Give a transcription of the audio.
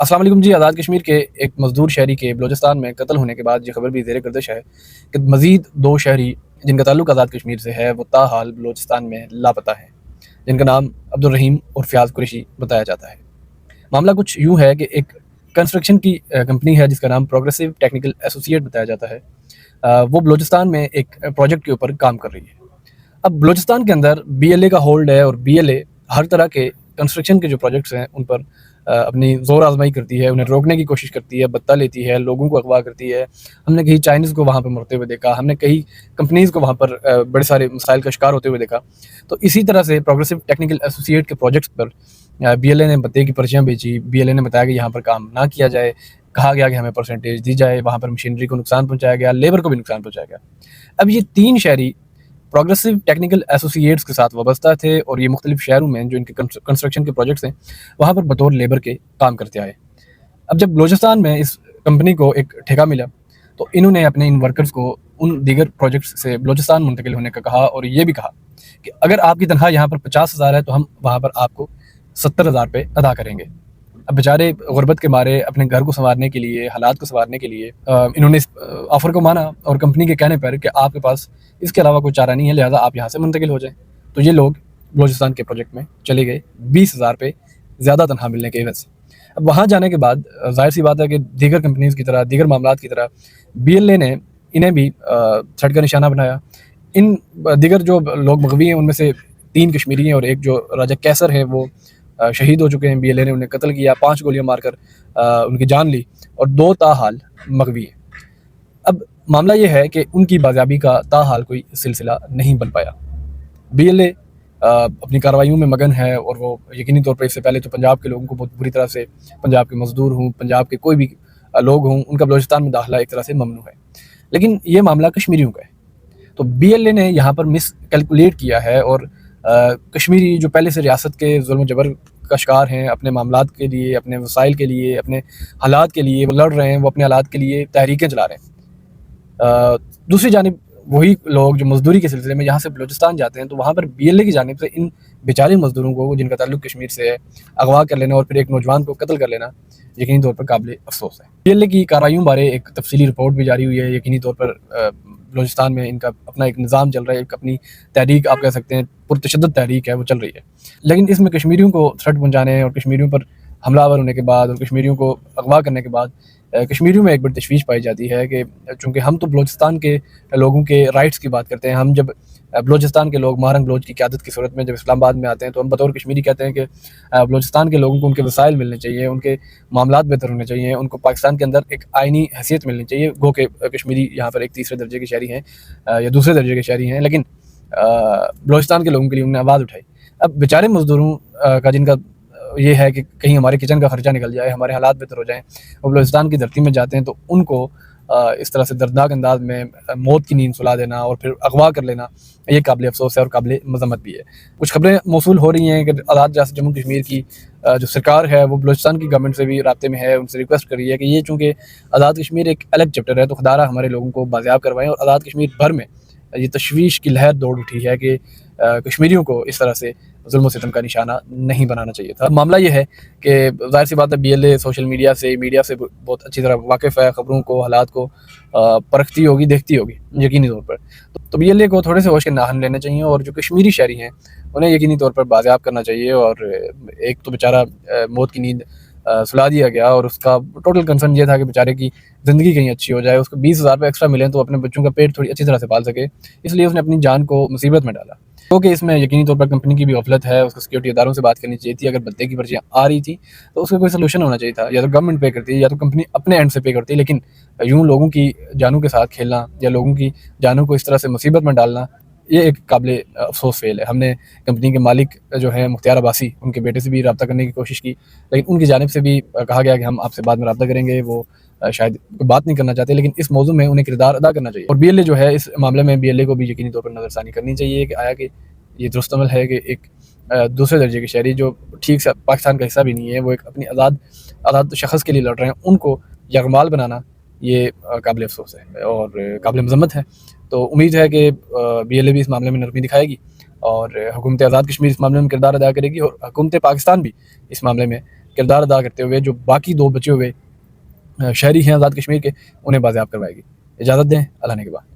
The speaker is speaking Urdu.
السلام علیکم جی۔ آزاد کشمیر کے ایک مزدور شہری کے بلوچستان میں قتل ہونے کے بعد یہ خبر بھی زیر گردش ہے کہ مزید 2 شہری جن کا تعلق آزاد کشمیر سے ہے وہ تاحال بلوچستان میں لاپتہ ہیں، جن کا نام عبدالرحیم اور فیاض قریشی بتایا جاتا ہے۔ معاملہ کچھ یوں ہے کہ ایک کنسٹرکشن کی کمپنی ہے جس کا نام پروگریسو ٹیکنیکل ایسوسیٹ بتایا جاتا ہے، وہ بلوچستان میں ایک پروجیکٹ کے اوپر کام کر رہی ہے۔ اب بلوچستان کے اندر بی ایل اے کا ہولڈ ہے، اور بی ایل اے ہر طرح کے کنسٹرکشن کے جو پروجیکٹس ہیں ان پر اپنی زور آزمائی کرتی ہے، انہیں روکنے کی کوشش کرتی ہے، بتہ لیتی ہے، لوگوں کو اغوا کرتی ہے۔ ہم نے کئی چائنیز کو وہاں پہ مرتے ہوئے دیکھا، ہم نے کئی کمپنیز کو وہاں پر بڑے سارے مسائل کا شکار ہوتے ہوئے دیکھا۔ تو اسی طرح سے پروگریسو ٹیکنیکل ایسوسیٹ کے پروجیکٹس پر بی ایل اے نے بتے کی پرچیاں بیچی، بی ایل اے نے بتایا کہ یہاں پر کام نہ کیا جائے، کہا گیا کہ ہمیں پرسنٹیج دی جائے، وہاں پر مشینری کو نقصان پہنچایا گیا، لیبر کو بھی نقصان پہنچایا گیا۔ اب یہ 3 شہری پروگریسو ٹیکنیکل ایسوسیٹس کے ساتھ وابستہ تھے، اور یہ مختلف شہروں میں جو ان کے کنسٹرکشن کے پروجیکٹس ہیں وہاں پر بطور لیبر کے کام کرتے آئے۔ اب جب بلوچستان میں اس کمپنی کو ایک ٹھیکہ ملا تو انہوں نے اپنے ان ورکرز کو ان دیگر پروجیکٹس سے بلوچستان منتقل ہونے کا کہا، اور یہ بھی کہا کہ اگر آپ کی تنخواہ یہاں پر 50,000 ہے تو ہم وہاں پر آپ کو 70,000 روپے ادا کریں گے۔ اب بیچارے غربت کے مارے اپنے گھر کو سنوارنے کے لیے، حالات کو سنوارنے کے لیے انہوں نے اس آفر کو مانا، اور کمپنی کے کہنے پر کہ آپ کے پاس اس کے علاوہ کوئی چارہ نہیں ہے، لہٰذا آپ یہاں سے منتقل ہو جائیں۔ تو یہ لوگ بلوچستان کے پروجیکٹ میں چلے گئے 20,000 روپے زیادہ تنخواہ ملنے کے عوض۔ اب وہاں جانے کے بعد ظاہر سی بات ہے کہ دیگر کمپنیز کی طرح، دیگر معاملات کی طرح بی ایل اے نے انہیں بھی تھرڈ کا نشانہ بنایا۔ ان دیگر جو لوگ مغوی ہیں ان میں سے 3 کشمیری ہیں، اور ایک جو راجہ کیسر ہے وہ شہید ہو چکے ہیں۔ بی ایل اے نے انہیں قتل کیا، 5 گولیاں مار کر ان کی جان لی، اور 2 تاحال مغوی ہیں۔ اب معاملہ یہ ہے کہ ان کی بازیابی کا تاحال کوئی سلسلہ نہیں بن پایا۔ بی ایل اے اپنی کارروائیوں میں مگن ہے، اور وہ یقینی طور پر اس سے پہلے تو پنجاب کے لوگوں کو بہت بری طرح سے، پنجاب کے مزدور ہوں، پنجاب کے کوئی بھی لوگ ہوں، ان کا بلوچستان میں داخلہ ایک طرح سے ممنوع ہے۔ لیکن یہ معاملہ کشمیریوں کا ہے، تو بی ایل اے نے یہاں پر مس کیلکولیٹ کیا ہے، اور کشمیری جو پہلے سے ریاست کے ظلم و جبر کا شکار ہیں، اپنے معاملات کے لیے، اپنے وسائل کے لیے، اپنے حالات کے لیے وہ لڑ رہے ہیں، وہ اپنے حالات کے لیے تحریکیں چلا رہے ہیں۔ دوسری جانب وہی لوگ جو مزدوری کے سلسلے میں یہاں سے بلوچستان جاتے ہیں، تو وہاں پر بی ایل اے کی جانب سے ان بیچارے مزدوروں کو جن کا تعلق کشمیر سے ہے اغوا کر لینا، اور پھر ایک نوجوان کو قتل کر لینا یقینی طور پر قابل افسوس ہے۔ بی ایل اے کی کارروائیوں بارے ایک تفصیلی رپورٹ بھی جاری ہوئی ہے۔ یقینی طور پر بلوچستان میں ان کا اپنا ایک نظام چل رہا ہے، ایک اپنی تحریک آپ کہہ سکتے ہیں، پرتشدد تحریک ہے، وہ چل رہی ہے۔ لیکن اس میں کشمیریوں کو تھریٹ پہنچانے اور کشمیریوں پر حملہ آور ہونے کے بعد اور کشمیریوں کو اغوا کرنے کے بعد کشمیریوں میں ایک بڑی تشویش پائی جاتی ہے کہ چونکہ ہم تو بلوچستان کے لوگوں کے رائٹس کی بات کرتے ہیں، ہم جب بلوچستان کے لوگ مہرنگ بلوچ کی قیادت کی صورت میں جب اسلام آباد میں آتے ہیں تو ہم بطور کشمیری کہتے ہیں کہ بلوچستان کے لوگوں کو ان کے وسائل ملنے چاہیے، ان کے معاملات بہتر ہونے چاہیے، ان کو پاکستان کے اندر ایک آئینی حیثیت ملنی چاہیے، گو کہ کشمیری یہاں پر ایک تیسرے درجے کے شہری ہیں یا دوسرے درجے کے شہری ہیں، لیکن بلوچستان کے لوگوں کے لیے انہوں نے آواز اٹھائی۔ اب بیچارے مزدوروں کا جن کا یہ ہے کہ کہیں ہمارے کچن کا خرچہ نکل جائے، ہمارے حالات بہتر ہو جائیں، وہ بلوچستان کی دھرتی میں جاتے ہیں تو ان کو اس طرح سے دردناک انداز میں موت کی نیند سلا دینا اور پھر اغوا کر لینا یہ قابل افسوس ہے اور قابل مذمت بھی ہے۔ کچھ خبریں موصول ہو رہی ہیں کہ آزاد ریاست جموں کشمیر کی جو سرکار ہے وہ بلوچستان کی گورنمنٹ سے بھی رابطے میں ہے، ان سے ریکویسٹ کر رہی ہے کہ یہ چونکہ آزاد کشمیر ایک الگ چیپٹر ہے تو خدارہ ہمارے لوگوں کو بازیاب کروائیں، اور آزاد کشمیر بھر میں یہ تشویش کی لہر دوڑ اٹھی ہے کہ کشمیریوں کو اس طرح سے ظلم و ستم کا نشانہ نہیں بنانا چاہیے تھا۔ معاملہ یہ ہے کہ ظاہر سی بات ہے B L A social media سے بہت اچھی طرح واقف ہے، خبروں کو، حالات کو پرکھتی ہوگی، دیکھتی ہوگی یقینی طور پر۔ تو بی ایل اے کو تھوڑے سے ہوش کے ناخن لینے چاہیے، اور جو کشمیری شہری ہیں انہیں یقینی طور پر بازیاب کرنا چاہیے۔ اور ایک تو بیچارہ موت کی نیند سلا دیا گیا، اور اس کا ٹوٹل کنسرن یہ تھا کہ بیچارے کی زندگی کہیں اچھی ہو جائے، اس کو 20,000 روپے ایکسٹرا ملیں تو اپنے بچوں کا پیٹ تھوڑی اچھی طرح سے پال سکے، اس لیے اس نے اپنی جان کو مصیبت میں ڈالا۔ کیونکہ اس میں یقینی طور پر کمپنی کی بھی غفلت ہے، اس کو سیکورٹی اداروں سے بات کرنی چاہیے تھی۔ اگر بتے کی پرچیاں آ رہی تھی تو اس کا کوئی سلوشن ہونا چاہیے تھا، یا تو گورنمنٹ پے کرتی یا تو کمپنی اپنے اینڈ سے پے کرتی، لیکن یوں لوگوں کی جانوں کے ساتھ کھیلنا یا لوگوں کی جانوں کو اس طرح سے مصیبت میں ڈالنا یہ ایک قابل افسوس فعل ہے۔ ہم نے کمپنی کے مالک جو ہیں مختار عباسی، ان کے بیٹے سے بھی رابطہ کرنے کی کوشش کی، لیکن ان کی جانب سے بھی کہا گیا کہ ہم آپ سے بعد میں رابطہ کریں گے، وہ شاید بات نہیں کرنا چاہتے، لیکن اس موضوع میں انہیں کردار ادا کرنا چاہیے۔ اور بی ایل اے جو ہے اس معاملے میں بی ایل اے کو بھی یقینی طور پر نظر ثانی کرنی چاہیے کہ آیا کہ یہ درست عمل ہے کہ ایک دوسرے درجے کے شہری جو ٹھیک سے پاکستان کا حصہ بھی نہیں ہے، وہ ایک اپنی آزاد شخص کے لیے لڑ رہے ہیں، ان کو یرغمال بنانا یہ قابل افسوس ہے اور قابل مذمت ہے۔ تو امید ہے کہ بی ایل اے بھی اس معاملے میں نرمی دکھائے گی، اور حکومت آزاد کشمیر اس معاملے میں کردار ادا کرے گی، اور حکومت پاکستان بھی اس معاملے میں کردار ادا کرتے ہوئے جو باقی 2 بچے ہوئے شہری ہیں آزاد کشمیر کے، انہیں بازیاب کروائے گی۔ اجازت دیں، اللہ نے کے بعد۔